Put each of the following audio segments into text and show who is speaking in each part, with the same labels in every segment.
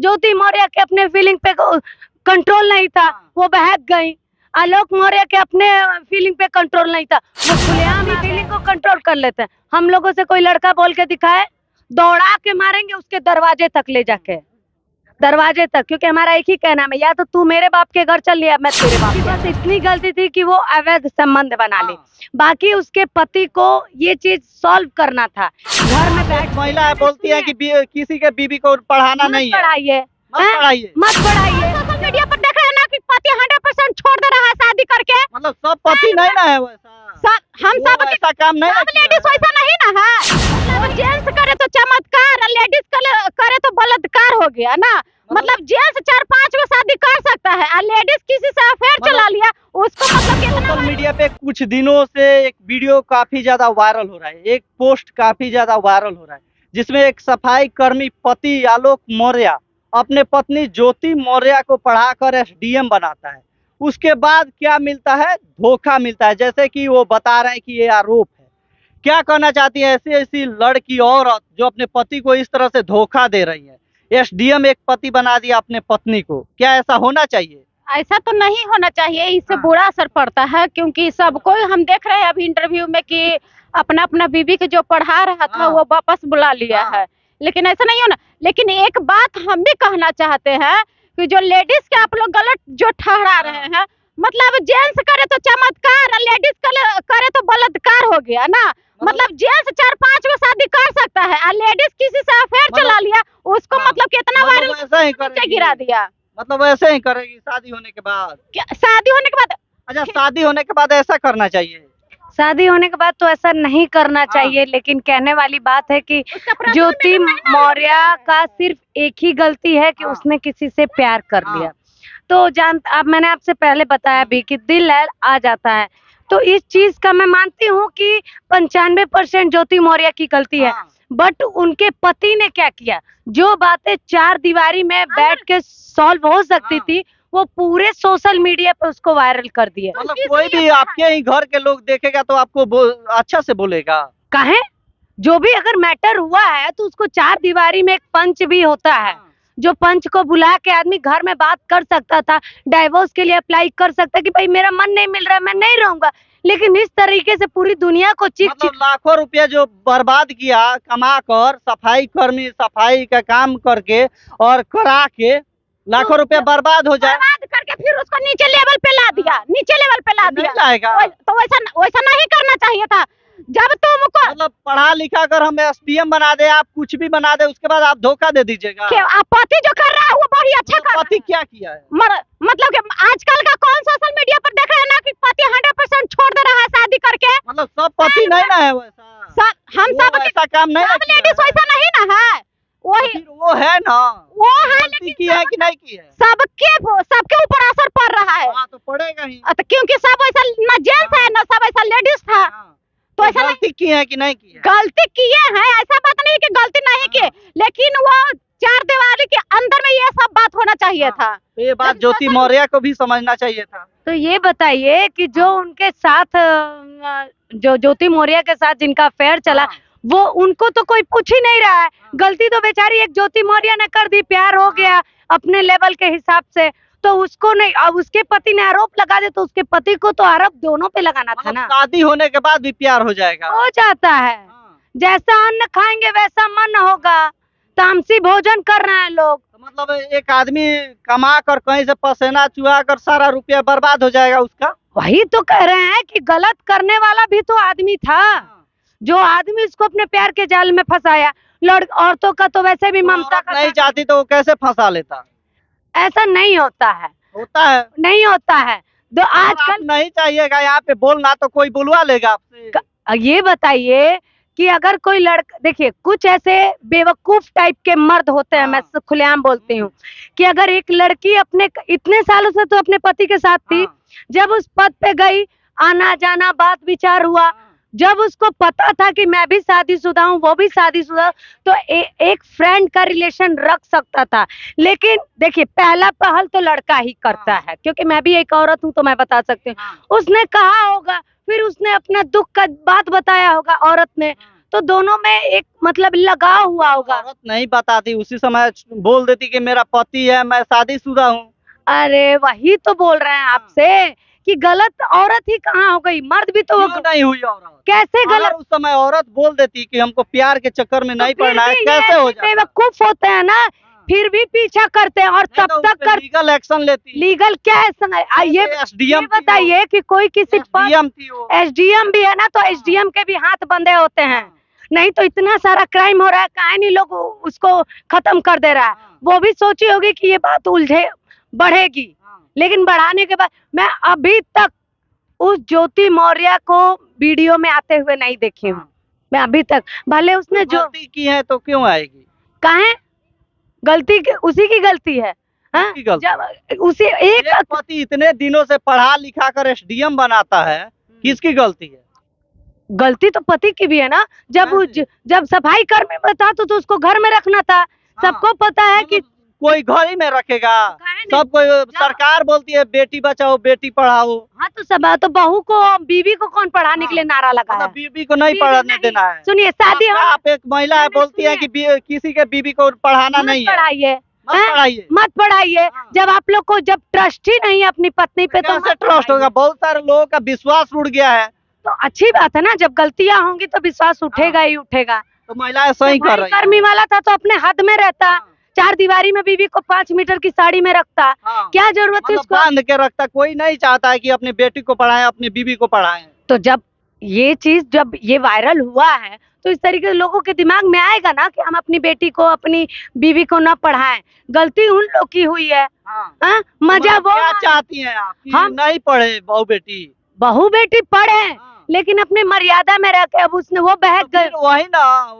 Speaker 1: ज्योति मौर्य के अपने फीलिंग पे कंट्रोल नहीं था, वो बहक गई। आलोक मौर्य के अपने फीलिंग पे कंट्रोल नहीं था, वो खुलेआम ही फीलिंग को कंट्रोल कर लेते हैं। हम लोगों से कोई लड़का बोल के दिखाए, दौड़ा के मारेंगे उसके दरवाजे तक ले जाके, दरवाजे तक, क्योंकि हमारा एक ही कहना है, या तो तू मेरे बाप के घर चल लिया मैं तेरे बाप के। बस इतनी गलती थी कि वो अवैध संबंध बना ले, बाकी उसके पति को ये चीज सॉल्व करना था। घर में बैठ
Speaker 2: महिला बोलती है कि किसी के बीबी को पढ़ाना नहीं है,
Speaker 1: पढ़ाइए,
Speaker 2: मत पढ़ाइए।
Speaker 1: सोशल मीडिया पर देख रहे हैं ना कि पति 100% छोड़ दे रहा है शादी करके।
Speaker 2: मतलब सब पति नहीं ना है वैसा,
Speaker 1: हम सब
Speaker 2: ऐसा काम नहीं,
Speaker 1: सब लेडीज वैसा नहीं ना है। मतलब जेंट्स करे तो चमत्कार, लेडीज करे तो बलात्कार हो गया ना। मतलब जेंट्स 4-5 को शादी कर सकता है और लेडीज किसी से अफेयर चला लिया उसको, मतलब कितना।
Speaker 2: सोशल मीडिया पे कुछ दिनों से एक वीडियो काफी ज्यादा वायरल हो रहा है, एक पोस्ट काफी ज्यादा वायरल हो रहा है, जिसमें एक सफाई कर्मी पति आलोक मौर्य अपने पत्नी ज्योति मौर्य को पढ़ाकर एसडीएम बनाता है। उसके बाद क्या मिलता है? धोखा मिलता है, जैसे कि वो बता रहे हैं कि ये आरोप है। क्या कहना चाहती है ऐसी ऐसी लड़की औरत जो अपने पति को इस तरह से धोखा दे रही है? एसडीएम एक पति बना दिया अपने पत्नी को, क्या ऐसा होना चाहिए?
Speaker 3: ऐसा तो नहीं होना चाहिए, इससे बुरा असर पड़ता है, क्योंकि सबको हम देख रहे हैं अभी इंटरव्यू में कि अपना अपना बीबी के जो पढ़ा रहा था वो वापस बुला लिया है, लेकिन ऐसा नहीं होना। लेकिन एक बात हम भी कहना चाहते हैं कि जो लेडीज के आप लोग गलत जो ठहरा रहे हैं, मतलब जेंट्स करे तो चमत्कार, लेडीज करे तो बलात्कार हो गया ना। मतलब जेंट्स 4-5 को शादी कर सकता है और लेडीज किसी से अफेयर चला लिया उसको, मतलब कितना वायरल नीचे गिरा दिया।
Speaker 2: मतलब ऐसे ही करेगी शादी होने के बाद?
Speaker 3: शादी होने के बाद?
Speaker 2: अच्छा, शादी होने के बाद ऐसा करना चाहिए?
Speaker 1: शादी होने के बाद तो ऐसा नहीं करना चाहिए, लेकिन कहने वाली बात है कि ज्योति मौर्य का सिर्फ एक ही गलती है कि उसने किसी से प्यार कर लिया। तो अब मैंने आपसे पहले बताया भी कि दिल आ जाता है, तो इस चीज का मैं मानती हूँ कि 95% ज्योति मौर्य की गलती है। बट उनके पति ने क्या किया? जो बातें 4 दीवारी में बैठ के सॉल्व हो सकती थी, वो पूरे सोशल मीडिया पे उसको वायरल कर दिया।
Speaker 2: मतलब कोई भी आपके ही घर के लोग देखेगा तो आपको अच्छा से बोलेगा?
Speaker 1: कहें जो भी अगर मैटर हुआ है तो उसको 4 दीवारी में एक पंच भी होता है, जो पंच को बुला के आदमी घर में बात कर सकता था, डाइवोर्स के लिए अप्लाई कर सकता कि भाई मेरा मन नहीं मिल रहा है मैं नहीं रहूंगा। लेकिन इस तरीके से पूरी दुनिया को
Speaker 2: मतलब लाखों रुपया जो बर्बाद किया कमा कर, सफाई कर्मी सफाई का काम करके और करा के लाखों रुपया बर्बाद हो जाए,
Speaker 3: बर्बाद करके फिर उसको नीचे लेवल पे ला दिया, नीचे लेवल पे ला दिया। तो वैसा नहीं करना चाहिए था। जब तुमको
Speaker 2: मतलब पढ़ा लिखा कर हम एसडीएम बना दे, आप कुछ भी बना दे, उसके बाद आप धोखा दे दीजिएगा?
Speaker 3: आप पति जो कर रहा है वो बड़ी अच्छा कर रहा है।
Speaker 2: पति क्या किया है?
Speaker 3: मतलब कि आजकल का कौन सोशल मीडिया पर देख रहे हैं ना कि पति 100% छोड़ दे रहा है शादी करके।
Speaker 2: मतलब सब पति नहीं ना है वैसा,
Speaker 3: हम सब
Speaker 2: ऐसा काम नहीं,
Speaker 3: सब लेडीज वैसा नहीं ना है। वही
Speaker 2: वो है ना,
Speaker 3: वो है,
Speaker 2: लेकिन की है कि नहीं की है?
Speaker 3: सबके ऊपर असर पड़ रहा है।
Speaker 2: तो पड़ेगा ही,
Speaker 3: क्योंकि सब ऐसा ना जेंट्स है ना सब ऐसा लेडीज था।
Speaker 2: तो ऐसा गलती की है कि नहीं की है?
Speaker 3: गलती किए हैं, ऐसा बात नहीं कि गलती नहीं की, लेकिन वो 4 दीवारी के अंदर में ये सब बात होना चाहिए था।
Speaker 2: तो ये बात ज्योति मौर्य को भी समझना चाहिए था।
Speaker 1: तो ये बताइए कि जो उनके साथ जो ज्योति मौर्य के साथ जिनका अफेयर चला, वो उनको तो कोई पूछ ही नहीं रहा है। गलती तो बेचारी एक ज्योति मौर्य ने कर दी, प्यार हो गया अपने लेवल के हिसाब से, तो उसको नहीं। अब उसके पति ने आरोप लगा दे तो उसके पति को तो आरोप दोनों पे लगाना था ना।
Speaker 2: शादी होने के बाद भी प्यार हो जाएगा?
Speaker 1: हो जाता है, जैसा अन्न खाएंगे वैसा मन होगा। तामसी भोजन कर रहे हैं लोग।
Speaker 2: तो मतलब एक आदमी कमा कर कहीं से पसीना चुहा कर सारा रुपया बर्बाद हो जाएगा उसका?
Speaker 1: वही तो कह रहे हैं कि गलत करने वाला भी तो आदमी था, जो आदमी इसको अपने प्यार के जाल में फंसाया। औरतों का तो वैसे भी ममता का
Speaker 2: नहीं चाहती तो वो कैसे फंसा लेता?
Speaker 1: ऐसा नहीं होता है।
Speaker 2: होता है?
Speaker 1: नहीं होता है। तो आजकल
Speaker 2: नहीं चाहिएगा यहाँ पे बोलना, तो कोई बुलवा लेगा आपसे।
Speaker 1: ये बताइए कि अगर कोई लड़का, देखिए कुछ ऐसे बेवकूफ टाइप के मर्द होते हैं, मैं खुलेआम बोलती हूँ कि अगर एक लड़की अपने इतने सालों से तो अपने पति के साथ थी, जब उस पद पे गई, आना जाना बात विचार हुआ, जब उसको पता था कि मैं भी शादीशुदा हूँ वो भी शादीशुदा, तो एक फ्रेंड का रिलेशन रख सकता था। लेकिन देखिए पहला पहल तो लड़का ही करता है, क्योंकि मैं भी एक औरत हूँ तो मैं बता सकती हूँ। उसने कहा होगा, फिर उसने अपना दुख का बात बताया होगा औरत ने, तो दोनों में एक मतलब लगाव हुआ होगा।
Speaker 2: औरत नहीं बताती, उसी समय बोल देती कि मेरा पति है, मैं शादीशुदा हूँ।
Speaker 1: अरे वही तो बोल रहे हैं आपसे कि गलत औरत ही कहाँ हो गई, मर्द भी तो
Speaker 2: क्यों नहीं हुई औरत?
Speaker 1: कैसे
Speaker 2: अगर
Speaker 1: गलत?
Speaker 2: उस समय औरत बोल देती कि हमको प्यार के चक्कर में नहीं
Speaker 1: तो फिर
Speaker 2: पड़ना है,
Speaker 1: भी
Speaker 2: कैसे
Speaker 1: ये
Speaker 2: हो जाता?
Speaker 1: बेवकूफ होते हैं ना, फिर भी पीछा करते हैं और
Speaker 2: नहीं
Speaker 1: तब
Speaker 2: तो
Speaker 1: तक कर
Speaker 2: लीगल एक्शन लेती।
Speaker 1: लीगल क्या है? ये
Speaker 2: एसडीएम
Speaker 1: बताइए कि कोई किसी
Speaker 2: एसडीएम थी वो।
Speaker 1: एसडीएम भी है ना, तो एसडीएम के भी हाथ बंधे होते हैं। नहीं तो इतना सारा क्राइम हो रहा है, काहे नहीं लोग उसको खत्म कर दे रहा है? वो भी सोची होगी कि ये बात उलझे बढ़ेगी, लेकिन बढ़ाने के बाद मैं अभी तक उस ज्योति मौर्य को वीडियो में आते हुए नहीं देखी हूँ। मैं अभी तक, भले उसने जो
Speaker 2: गलती की है तो क्यों आएगी?
Speaker 1: कहे उसी की गलती है। हाँ?
Speaker 2: किसकी गलती?
Speaker 1: जब उसे एक
Speaker 2: एक पति इतने दिनों से पढ़ा लिखा कर एसडीएम बनाता है, किसकी गलती है?
Speaker 1: गलती तो पति की भी है ना। जब सफाई कर्मी में था तो उसको घर में रखना था। सबको पता है कि
Speaker 2: कोई घर ही में रखेगा।
Speaker 1: काहे नहीं?
Speaker 2: सब कोई सरकार बोलती है बेटी बचाओ बेटी पढ़ाओ।
Speaker 1: हाँ तो सब तो बहू को बीवी को कौन पढ़ाने के लिए नारा लगा है?
Speaker 2: मतलब बीबी को नहीं
Speaker 1: बीवी
Speaker 2: पढ़ाने
Speaker 1: नहीं।
Speaker 2: देना है।
Speaker 1: सुनिए, शादी हो
Speaker 2: आप एक महिला है, बोलती है कि किसी के बीबी को पढ़ाना
Speaker 1: मत
Speaker 2: नहीं है।
Speaker 1: पढ़ाइए,
Speaker 2: मत
Speaker 1: हैं?
Speaker 2: पढ़ाइए।
Speaker 1: मत पढ़ाइए। जब आप लोग को जब ट्रस्ट ही नहीं है अपनी पत्नी पे तो
Speaker 2: कैसे
Speaker 1: मत
Speaker 2: ट्रस्ट होगा?
Speaker 1: पढ़ाइए।
Speaker 2: बहुत सारे लोगों का विश्वास उड़ गया है।
Speaker 1: तो अच्छी बात है ना, जब गलतियां होंगी तो विश्वास उठेगा ही उठेगा।
Speaker 2: तो महिलाएं सही कर रही
Speaker 1: कर्मी
Speaker 2: हैं।
Speaker 1: वाला था तो अपने हद में रहता, चार दीवारी में बीवी को 5 मीटर की साड़ी में रखता।
Speaker 2: हाँ।
Speaker 1: क्या जरूरत थी
Speaker 2: मतलब
Speaker 1: उसको?
Speaker 2: बांध के रखता। कोई नहीं चाहता है कि अपनी बेटी को पढ़ाएं, अपनी बीवी को पढ़ाएं।
Speaker 1: तो जब ये वायरल हुआ है तो इस तरीके से लोगों के दिमाग में आएगा ना कि हम अपनी बेटी को अपनी बीवी को न पढ़ाएं। गलती उन लोग की हुई है। हाँ? मजा
Speaker 2: मतलब
Speaker 1: वो
Speaker 2: क्या चाहती हैं आप कि
Speaker 1: हम-
Speaker 2: नहीं पढ़े
Speaker 1: बहू बेटी पढ़े, लेकिन अपने मर्यादा में रह के। अब उसने वो बहक
Speaker 2: तो
Speaker 1: गई,
Speaker 2: फिर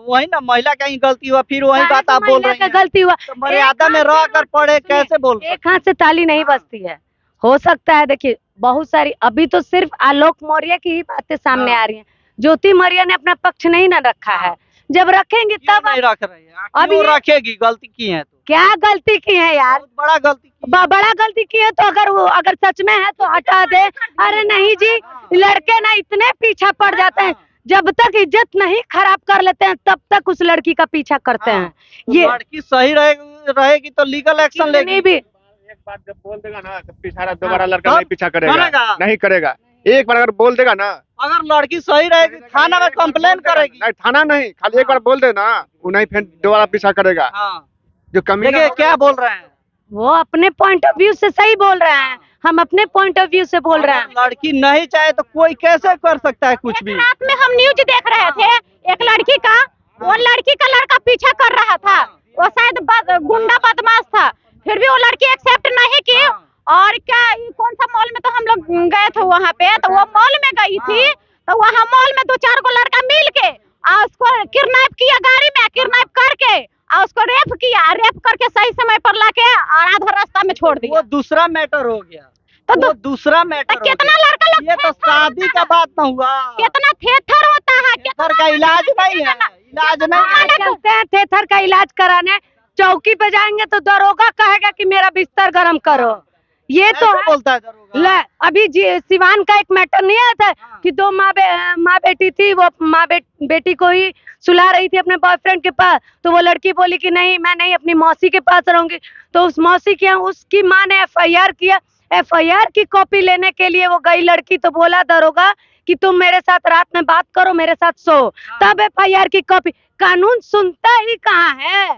Speaker 2: वही ना महिला का ही गलती हुआ। फिर वही
Speaker 1: काहे
Speaker 2: बात
Speaker 1: से
Speaker 2: आप बोल
Speaker 1: महिला
Speaker 2: रही
Speaker 1: का
Speaker 2: हैं।
Speaker 1: गलती हुआ?
Speaker 2: तो मर्यादा
Speaker 1: एक
Speaker 2: में
Speaker 1: हाथ
Speaker 2: रह
Speaker 1: से
Speaker 2: कर पढ़े,
Speaker 1: सुनिए,
Speaker 2: कैसे बोल
Speaker 1: एक हाथ से ताली नहीं बजती है। हो सकता है, देखिए बहुत सारी, अभी तो सिर्फ आलोक मौर्य की ही बातें सामने आ रही हैं। ज्योति मौर्य ने अपना पक्ष नहीं न रखा है। जब रखेंगे
Speaker 2: क्यों
Speaker 1: तब
Speaker 2: नहीं रख रही है?
Speaker 1: अब
Speaker 2: क्यों
Speaker 1: ये-
Speaker 2: रखेगी? गलती की है तो
Speaker 1: क्या गलती की है यार?
Speaker 2: बहुत बड़ा गलती की है।
Speaker 1: बड़ा गलती की है तो अगर सच में है तो हटा दे। अरे नहीं जी, लड़के ना इतने पीछा पड़ जाते हैं, जब तक इज्जत नहीं खराब कर लेते हैं तब तक उस लड़की का पीछा करते हैं।
Speaker 2: तो
Speaker 1: ये
Speaker 2: लड़की सही रहेगी तो लीगल एक्शन
Speaker 1: कितनी
Speaker 2: लेगी।
Speaker 1: भी
Speaker 4: एक बार जब बोल देगा ना तो पीछा दोबारा लड़का
Speaker 2: तब
Speaker 4: नहीं पीछा करेगा।
Speaker 2: करेगा।
Speaker 4: नहीं करेगा। एक बार अगर बोल देगा ना,
Speaker 2: अगर लड़की सही रहेगी थाना में कंप्लेन करेगी।
Speaker 4: नहीं थाना नहीं, खाली एक बार बोल देना, वो नहीं फिर दोबारा पीछा करेगा।
Speaker 2: हाँ।
Speaker 4: जो कमी
Speaker 2: देखिए क्या बोल रहे हैं।
Speaker 1: वो अपने पॉइंट ऑफ व्यू से सही बोल रहे हैं, हम अपने पॉइंट ऑफ व्यू से बोल रहे हैं।
Speaker 2: अगर लड़की नहीं चाहे तो कोई कैसे कर सकता है कुछ भी।
Speaker 3: रात में हम न्यूज देख रहे थे, एक लड़की का, वो लड़की का लड़का पीछा कर रहा था, वो शायद गुंडा बदमाश था, फिर भी वो लड़की एक्सेप्ट नहीं की। और क्या, कौन सा मॉल में तो हम लोग गए थे वहाँ पे, तो वो मॉल में गई थी, तो वहाँ मॉल में 2-4 को लड़का मिल के और उसको किडनैप किया, गाड़ी में किडनैप करके और उसको रेप किया, रेप करके सही समय पर लाके और आधा रास्ता में छोड़ दिया।
Speaker 2: वो दूसरा मैटर हो गया।
Speaker 3: तो
Speaker 2: वो दूसरा मैटर हो
Speaker 3: कितना
Speaker 2: गया।
Speaker 3: लड़का लोग
Speaker 2: ये तो शादी का बात न हुआ।
Speaker 3: कितना थेथर होता है,
Speaker 2: थेथर का इलाज नहीं है। इलाज नहीं है।
Speaker 1: चलते हैं थेथर का इलाज कराने, चौकी पे जाएंगे तो दरोगा कहेगा कि मेरा बिस्तर गर्म करो। ये तो
Speaker 2: ऐसे
Speaker 1: है।
Speaker 2: बोलता है दरोगा।
Speaker 1: ले, अभी सिवान का एक मैटर नहीं आया था कि 2 माँ बेटी थी, वो बेटी को ही सुला रही थी अपने बॉयफ्रेंड के पास, तो वो लड़की बोली कि नहीं मैं नहीं अपनी मौसी के पास रहूंगी। तो उस मौसी के उसकी माँ ने FIR किया। FIR की कॉपी लेने के लिए वो गई लड़की, तो बोला दरोगा कि तुम मेरे साथ रात में बात करो, मेरे साथ सो, तब FIR की कॉपी। कानून सुनता ही कहाँ है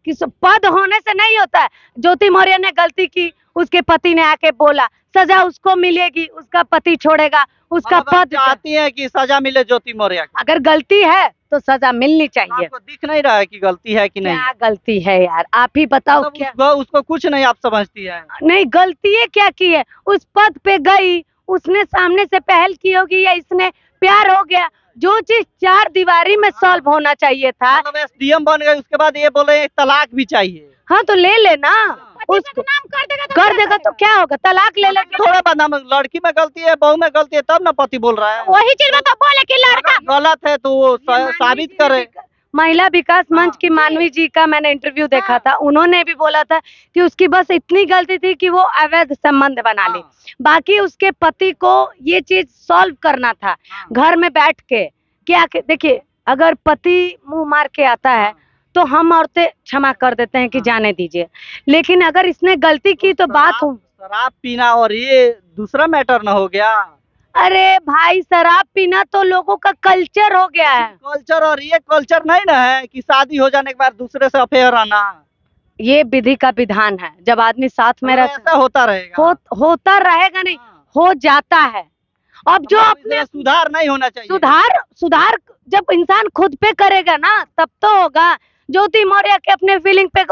Speaker 1: कि पद होने से नहीं होता है। ज्योति मौर्य ने गलती की, उसके पति ने आके बोला, सजा उसको मिलेगी, उसका पति छोड़ेगा, उसका
Speaker 2: मतलब आप
Speaker 1: पद।
Speaker 2: चाहती हैं कि सजा मिले ज्योति मौर्य को।
Speaker 1: अगर गलती है तो सजा मिलनी चाहिए।
Speaker 2: आपको दिख नहीं रहा है कि गलती है कि नहीं।
Speaker 1: क्या गलती है यार, आप ही बताओ।
Speaker 2: मतलब
Speaker 1: क्या
Speaker 2: उसको कुछ नहीं आप समझती है।
Speaker 1: नहीं, गलती है क्या की है? उस पद पे गई, उसने सामने से पहल की होगी या इसने प्यार हो गया, जो चीज 4 दीवारी में सॉल्व होना चाहिए था।
Speaker 2: मतलब SDM बन गए, उसके बाद ये बोले तलाक भी चाहिए।
Speaker 1: हाँ तो ले लेना, उसको
Speaker 3: नाम
Speaker 1: कर देगा तो क्या होगा, तलाक ले ले।
Speaker 2: थोड़ा बदनाम, लड़की में गलती है, बहू में गलती है, तब ना पति बोल रहा है।
Speaker 3: वही चीज में तो बोले कि लड़का
Speaker 2: अगर गलत है तो वो साबित करे।
Speaker 1: महिला विकास मंच की मानवी जी का मैंने इंटरव्यू देखा था, उन्होंने भी बोला था कि उसकी बस इतनी गलती थी कि वो अवैध संबंध बना ली, बाकी उसके पति को ये चीज सॉल्व करना था घर में बैठ के। क्या देखिए, अगर पति मुंह मार के आता है तो हम औरतें क्षमा कर देते हैं कि जाने दीजिए, लेकिन अगर इसने गलती की तो बात हो।
Speaker 2: शराब पीना और ये दूसरा मैटर न हो गया।
Speaker 1: अरे भाई, शराब पीना तो लोगों का कल्चर हो गया है।
Speaker 2: कल्चर, और ये कल्चर नहीं ना है कि शादी हो जाने के बाद दूसरे से अफेयर रहना।
Speaker 1: ये विधि का विधान है, जब आदमी साथ में
Speaker 2: तो
Speaker 1: रहता
Speaker 2: ऐसा होता रहेगा।
Speaker 1: होता रहेगा नहीं, हो जाता है। अब जो
Speaker 2: मतलब
Speaker 1: अपने
Speaker 2: इसमें सुधार नहीं होना चाहिए।
Speaker 1: सुधार जब इंसान खुद पे करेगा ना तब तो होगा। ज्योति मौर्य के अपने फीलिंग पे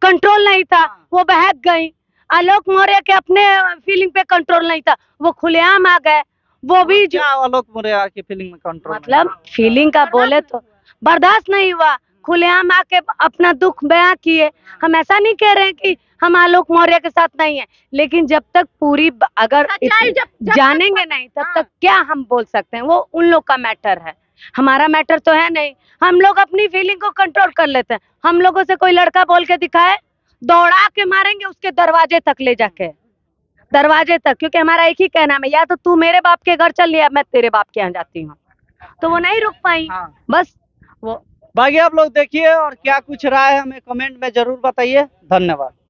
Speaker 1: कंट्रोल नहीं था, वो बहक गई। आलोक मौर्य के अपने फीलिंग पे कंट्रोल नहीं था, वो खुलेआम आ गए। वो भी जो
Speaker 2: क्या आलोक मौर्य की फीलिंग में कंट्रोल?
Speaker 1: मतलब फीलिंग का बोले तो बर्दाश्त नहीं हुआ, खुलेआम आके अपना दुख बयां किए। हम ऐसा नहीं कह रहे हैं कि हम आलोक मौर्य के साथ नहीं है, लेकिन जब तक पूरी अगर
Speaker 3: सच्चाई जब
Speaker 1: जानेंगे नहीं तब तक क्या हम बोल सकते हैं। वो उन लोग का मैटर है, हमारा मैटर तो है नहीं। हम लोग अपनी फीलिंग को कंट्रोल कर लेते हैं। हम लोगों से कोई लड़का बोल के दिखाए, दौड़ा के मारेंगे उसके दरवाजे तक ले जाके, दरवाजे तक। क्योंकि हमारा एक ही कहना है, या तो तू मेरे बाप के घर चल या मैं तेरे बाप के यहाँ जाती हूँ। तो वो नहीं रुक पाई। बस वो
Speaker 2: बाकी आप लोग देखिए और क्या कुछ राय है हमें कमेंट में जरूर बताइए। धन्यवाद।